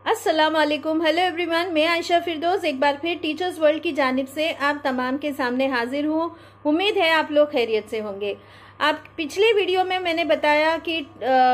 अस्सलाम वालेकुम। Hello everyone, मैं आयशा फिरदौस एक बार फिर टीचर्स वर्ल्ड की जानिब से आप तमाम के सामने हाजिर हूँ। उम्मीद है आप लोग खैरियत से होंगे। आप पिछले वीडियो में मैंने बताया कि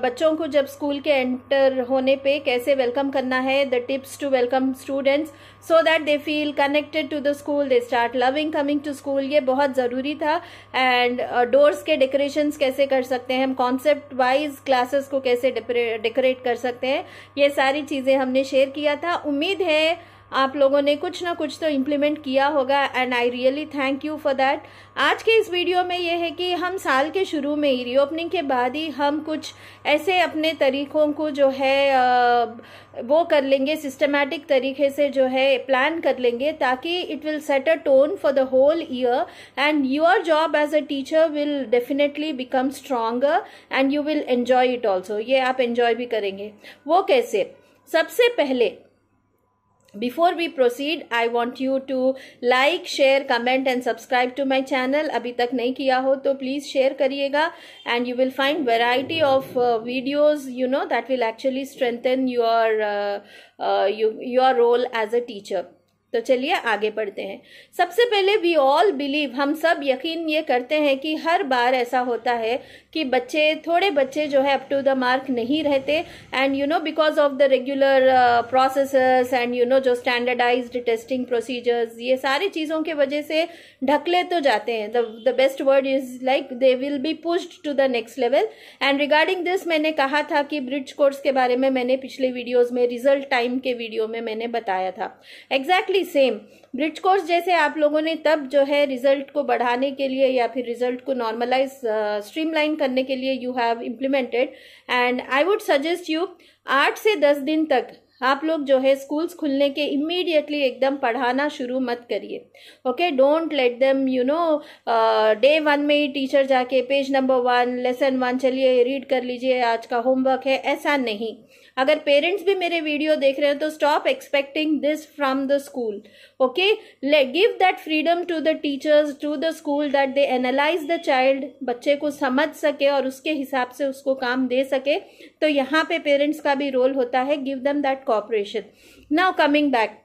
बच्चों को जब स्कूल के एंटर होने पे कैसे वेलकम करना है, the tips to welcome students so that they feel connected to the school, they start loving coming to school. ये बहुत ज़रूरी था। एंड डोर्स के डेकोरेशंस कैसे कर सकते हैं, हम कॉन्सेप्ट वाइज क्लासेस को कैसे डेकोरेट कर सकते हैं, ये सारी चीज़ें हमने शेयर किया था। उम्मीद है आप लोगों ने कुछ ना कुछ तो इम्प्लीमेंट किया होगा and I really thank you for that. आज के इस वीडियो में ये है कि हम साल के शुरू में ही, रीओपनिंग के बाद ही हम कुछ ऐसे अपने तरीकों को जो है वो कर लेंगे, सिस्टमैटिक तरीके से जो है प्लान कर लेंगे, ताकि it will set a tone for the whole year and your job as a teacher will definitely become stronger and you will enjoy it also. ये आप एंजॉय भी करेंगे। वो कैसे? सबसे पहले Before we proceed, I want you to like, share, comment and subscribe to my channel. अभी तक नहीं किया हो तो please share करिएगा and you will find variety of videos, that will actually strengthen your role as a teacher. तो चलिए आगे बढ़ते हैं। सबसे पहले वी ऑल बिलीव, हम सब यकीन ये करते हैं कि हर बार ऐसा होता है कि थोड़े बच्चे जो है अप टू द मार्क नहीं रहते and because of the regular processes and जो स्टैंडर्डाइज्ड टेस्टिंग प्रोसीजर्स, ये सारी चीज़ों के वजह से ढकले तो जाते हैं। The best word is like they will be pushed to the next level. And regarding this मैंने कहा था कि ब्रिज कोर्स के बारे में मैंने पिछले वीडियोज में, रिजल्ट टाइम के वीडियो में मैंने बताया था। एग्जैक्टली सेम ब्रिज कोर्स जैसे आप लोगों ने तब जो है रिजल्ट को बढ़ाने के लिए या फिर रिजल्ट को नॉर्मलाइज स्ट्रीमलाइन करने के लिए you have implemented and I would suggest you 8 से 10 दिन तक आप लोग जो है स्कूल्स खुलने के इमीडिएटली एकदम पढ़ाना शुरू मत करिए। Okay, don't let them day 1 में ही टीचर जाके पेज नंबर 1 लेसन 1 चलिए रीड कर लीजिए, आज का होमवर्क है, ऐसा नहीं। अगर पेरेंट्स भी मेरे वीडियो देख रहे हैं तो stop expecting this from the school. Okay, give that freedom to the teachers, to the school, that they analyse the child, बच्चे को समझ सके और उसके हिसाब से उसको काम दे सके। तो यहाँ पे पेरेंट्स का भी रोल होता है, give them that cooperation. Now coming back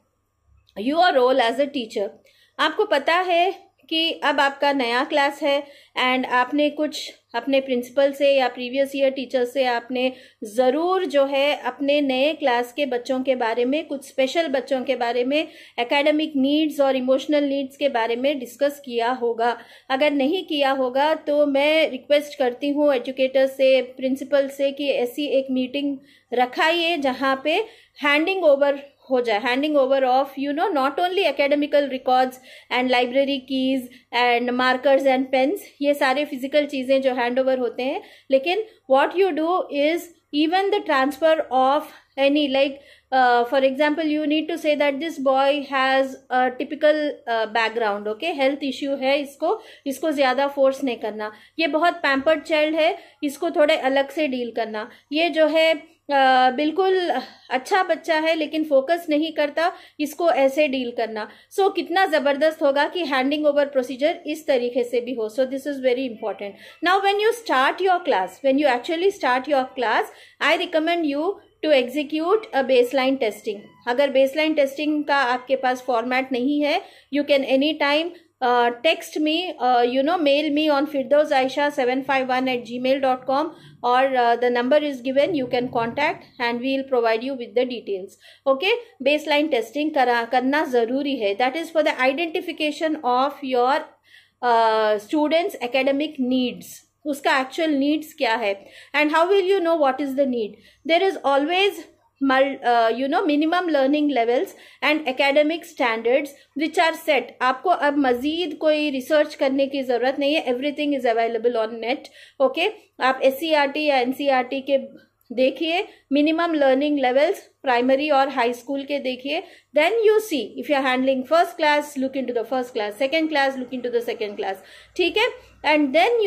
your role as a teacher, आपको पता है कि अब आपका नया क्लास है एंड आपने कुछ अपने प्रिंसिपल से या प्रीवियस ईयर टीचर से आपने ज़रूर जो है अपने नए क्लास के बच्चों के बारे में, कुछ स्पेशल बच्चों के बारे में, एकेडमिक नीड्स और इमोशनल नीड्स के बारे में डिस्कस किया होगा। अगर नहीं किया होगा तो मैं रिक्वेस्ट करती हूँ एजुकेटर से, प्रिंसिपल से कि ऐसी एक मीटिंग रखाइए जहाँ पे हैंडिंग ओवर हो जाए, handing over of not only academical records and library keys and markers and pens, ये सारे फिजिकल चीजें जो हैंड ओवर होते हैं, लेकिन what you do is even the transfer of any, like for example you need to say that this boy has a typical background, okay, health issue है, इसको ज्यादा फोर्स नहीं करना, ये बहुत पैम्पर्ड चाइल्ड है, इसको थोड़े अलग से डील करना, ये जो है बिल्कुल अच्छा बच्चा है लेकिन फोकस नहीं करता, इसको ऐसे डील करना। सो कितना जबरदस्त होगा कि हैंडिंग ओवर प्रोसीजर इस तरीके से भी हो। So this is very important. Now when you start your class, when you actually start your class, I recommend you to execute a baseline testing. अगर बेसलाइन टेस्टिंग का आपके पास फॉर्मेट नहीं है, you can any time text me, mail me on firdausaisha751@gmail.com or the number is given, you can contact and we will provide you with the details. Okay, baseline testing करना ज़रूरी है, that is for the identification of your students academic needs, उसका actual needs क्या है and how will you know what is the need. There is always minimum learning levels and academic standards which are set. आपको अब मजीद कोई research करने की जरूरत नहीं है, everything is available on net. Okay, आप SCERT या NCERT के देखिए, मिनिमम लर्निंग लेवल्स प्राइमरी और हाई स्कूल के देखिए, then you see if you are handling first class, look into the first class, second class, look into the second class, ठीक है, and then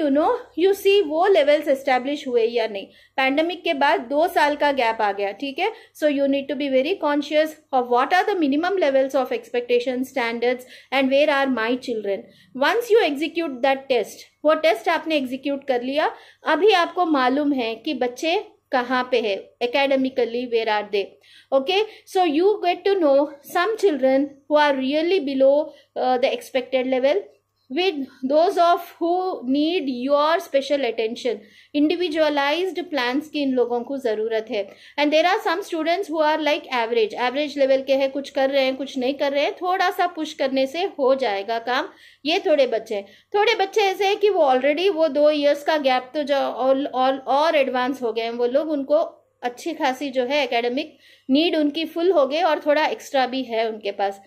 you सी वो levels establish हुए या नहीं। Pandemic के बाद 2 साल का गैप आ गया, ठीक है, so you need to be very conscious of what are the minimum levels of expectation, standards and where are my children. Once you execute that test, वो टेस्ट आपने एग्जीक्यूट कर लिया, अभी आपको मालूम है कि बच्चे कहाँ पे है, academically where are they. Okay, so you get to know some children who are really below the expected level, with those of who need your special attention. Individualized plans की इन लोगों को जरूरत है. And there are some students who are like average level के हैं, कुछ कर रहे हैं कुछ नहीं कर रहे हैं, थोड़ा सा पुश करने से हो जाएगा काम. ये थोड़े बच्चे ऐसे हैं कि वो ऑलरेडी वो 2 years का गैप तो जो और एडवांस हो गए हैं वो लोग, उनको अच्छी खासी जो है एकेडमिक नीड उनकी फुल हो गई और थोड़ा एक्स्ट्रा भी है उनके पास.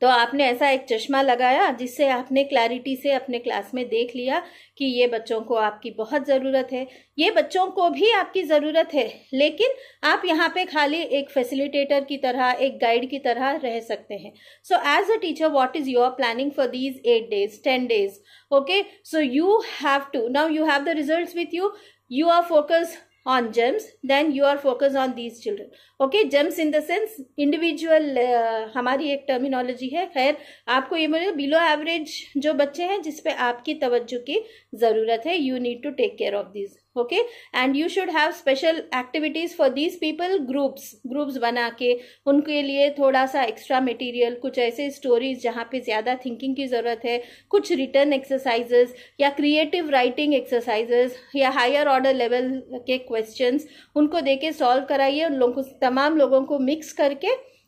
तो आपने ऐसा एक चश्मा लगाया जिससे आपने क्लैरिटी से अपने क्लास में देख लिया कि ये बच्चों को आपकी बहुत ज़रूरत है, ये बच्चों को भी आपकी ज़रूरत है, लेकिन आप यहाँ पे खाली एक फैसिलिटेटर की तरह, एक गाइड की तरह रह सकते हैं. So as a teacher what is your planning for these 8 days 10 days. Okay, so you have to, now you have the results with you, you are focused on gems, then you are focused on these children. Okay, gems in the sense individual, हमारी एक terminology है. खैर आपको ये बोले below average जो बच्चे हैं जिस पे आपकी तवज्जो की जरूरत है, you need to take care of these. Okay, and you should have special activities for these people, groups बना के उनके लिए थोड़ा सा एक्स्ट्रा मटेरियल, कुछ ऐसे स्टोरीज जहाँ पे ज्यादा थिंकिंग की जरूरत है, कुछ रिटर्न एक्सरसाइजेस या क्रिएटिव राइटिंग एक्सरसाइजेस या हायर ऑर्डर लेवल के क्वेश्चंस उनको देके सॉल्व कराइए. उन लोगों को, तमाम लोगों को मिक्स करके,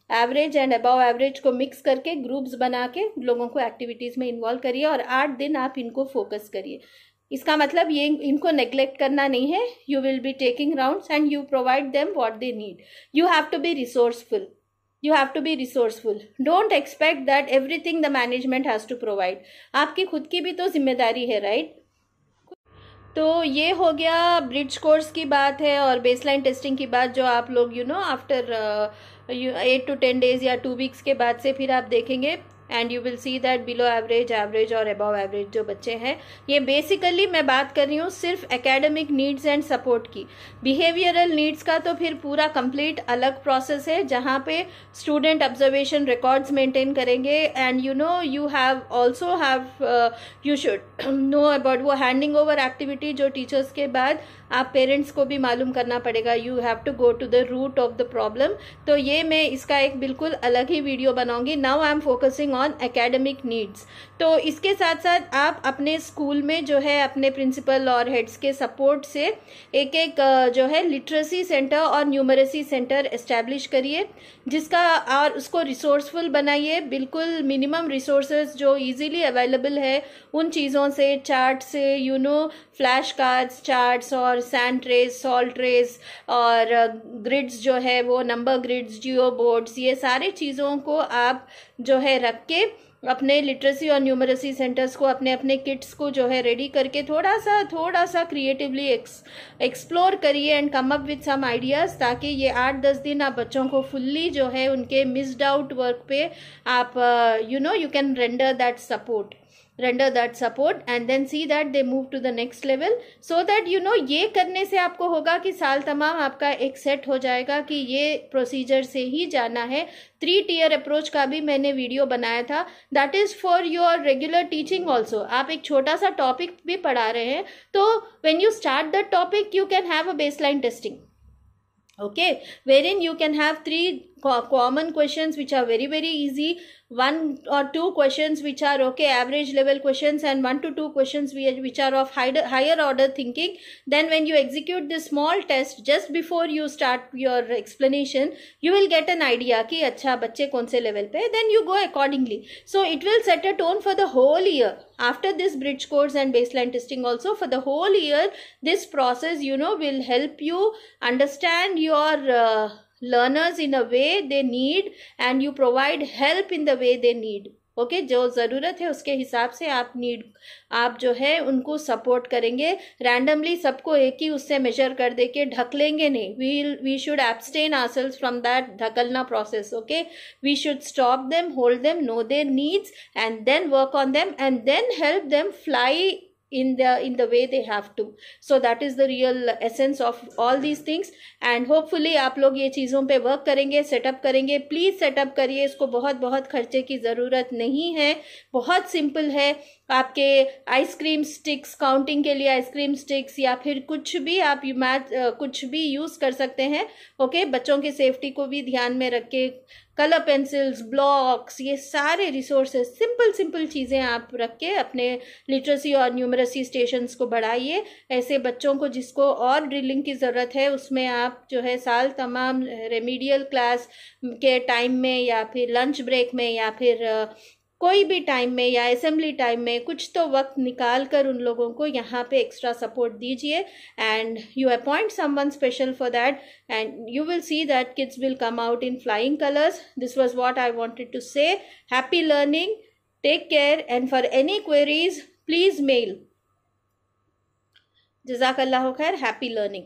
एवरेज एंड अबव एवरेज को मिक्स करके ग्रुप्स बना के लोगों को एक्टिविटीज में इन्वॉल्व करिए और 8 दिन आप इनको फोकस करिए. इसका मतलब ये इनको नेग्लेक्ट करना नहीं है. You will be taking rounds and you provide them what they need. You have to be resourceful. Don't expect that everything the management has to provide. आपकी खुद की भी तो जिम्मेदारी है, राइट? तो ये हो गया ब्रिज कोर्स की बात है और बेसलाइन टेस्टिंग की बात, जो आप लोग आफ्टर 8 to 10 days या 2 weeks के बाद से फिर आप देखेंगे. And you will see that below average और अबव एवरेज जो बच्चे हैं, ये बेसिकली मैं बात कर रही हूँ सिर्फ एकेडमिक नीड्स एंड सपोर्ट की. बिहेवियरल नीड्स का तो फिर पूरा कंप्लीट अलग प्रोसेस है जहाँ पे स्टूडेंट ऑब्जर्वेशन रिकॉर्ड्स मेंटेन करेंगे. And you have also you should know about वो हैंडिंग ओवर एक्टिविटी जो टीचर्स के बाद आप पेरेंट्स को भी मालूम करना पड़ेगा. You have to go to the root of the problem. तो ये मैं इसका एक बिल्कुल अलग ही वीडियो बनाऊंगी. Now I am focusing on academic needs. तो इसके साथ साथ आप अपने स्कूल में जो है अपने प्रिंसिपल और हेड्स के सपोर्ट से एक जो है लिटरेसी सेंटर और न्यूमरेसी सेंटर एस्टैब्लिश करिए, जिसका और उसको रिसोर्सफुल बनाइए. बिल्कुल मिनिमम रिसोर्सेज जो इजीली अवेलेबल है उन चीज़ों से, चार्ट से, फ्लैश कार्ड्स, चार्ट्स और सैंड ट्रेस, सॉल्ट ट्रेस और ग्रिड्स जो है वो नंबर ग्रिड्स, जियो बोर्ड्स, ये सारी चीज़ों को आप जो है रख के अपने लिटरेसी और न्यूमरेसी सेंटर्स को अपने किट्स को जो है रेडी करके थोड़ा सा क्रिएटिवली एक्सप्लोर करिए and come up with some ideas, ताकि ये 8-10 दिन आप बच्चों को फुल्ली जो है उनके मिस्ड आउट वर्क पे आप you can render that support and then see that they move to the next level. So that ये करने से आपको होगा कि साल तमाम आपका एक सेट हो जाएगा कि ये प्रोसीजर से ही जाना है. 3-tier अप्रोच का भी मैंने वीडियो बनाया था. That is for your regular teaching also. आप एक छोटा सा टॉपिक भी पढ़ा रहे हैं तो when you start the topic you can have a baseline testing, okay, wherein you can have 3 common questions which are very very easy, 1 or 2 questions which are okay average level questions, and 1 to 2 questions which are of higher order thinking. Then when you execute this small test just before you start your explanation, you will get an idea कि अच्छा बच्चे कौन से level पे, then you go accordingly. So it will set a tone for the whole year. After this bridge course and baseline testing also, for the whole year this process will help you understand your learners in a way they need and you provide help in the way they need. Okay, जो ज़रूरत है उसके हिसाब से आप जो है उनको सपोर्ट करेंगे. रैंडमली सबको एक ही उससे मेजर कर दे के ढक लेंगे नहीं. We should abstain ourselves from that ढकलना process. Okay, we should stop them, hold them, know their needs and then work on them and then help them fly in the way they have to. So that is the real essence of all these things. And hopefully आप लोग ये चीज़ों पे work करेंगे, setup करेंगे. Please setup करिए, इसको बहुत खर्चे की ज़रूरत नहीं है, बहुत सिंपल है. आपके आइसक्रीम स्टिक्स, काउंटिंग के लिए आइसक्रीम स्टिक्स या फिर कुछ भी आप कुछ भी यूज कर सकते हैं। ओके, बच्चों की सेफ्टी को भी ध्यान में रख के कलर पेंसिल्स, ब्लॉक्स, ये सारे रिसोर्सेज, सिंपल सिंपल चीजें आप रख के अपने लिटरेसी और न्यूमरेसी स्टेशंस को बढ़ाइए। ऐसे बच्चों को जिसको और ड्रिलिंग की जरूरत है, उसमें आप जो है साल तमाम रेमीडियल क्लास के टाइम में या फिर लंच ब्रेक में या फिर कोई भी टाइम में या असेंबली टाइम में कुछ तो वक्त निकाल कर उन लोगों को यहाँ पे एक्स्ट्रा सपोर्ट दीजिए, and you appoint someone special for that and you will see that kids will come out in flying colors. This was what I wanted to say. Happy learning. Take care, and for any queries, please mail. Jazakallahu khair. Happy learning.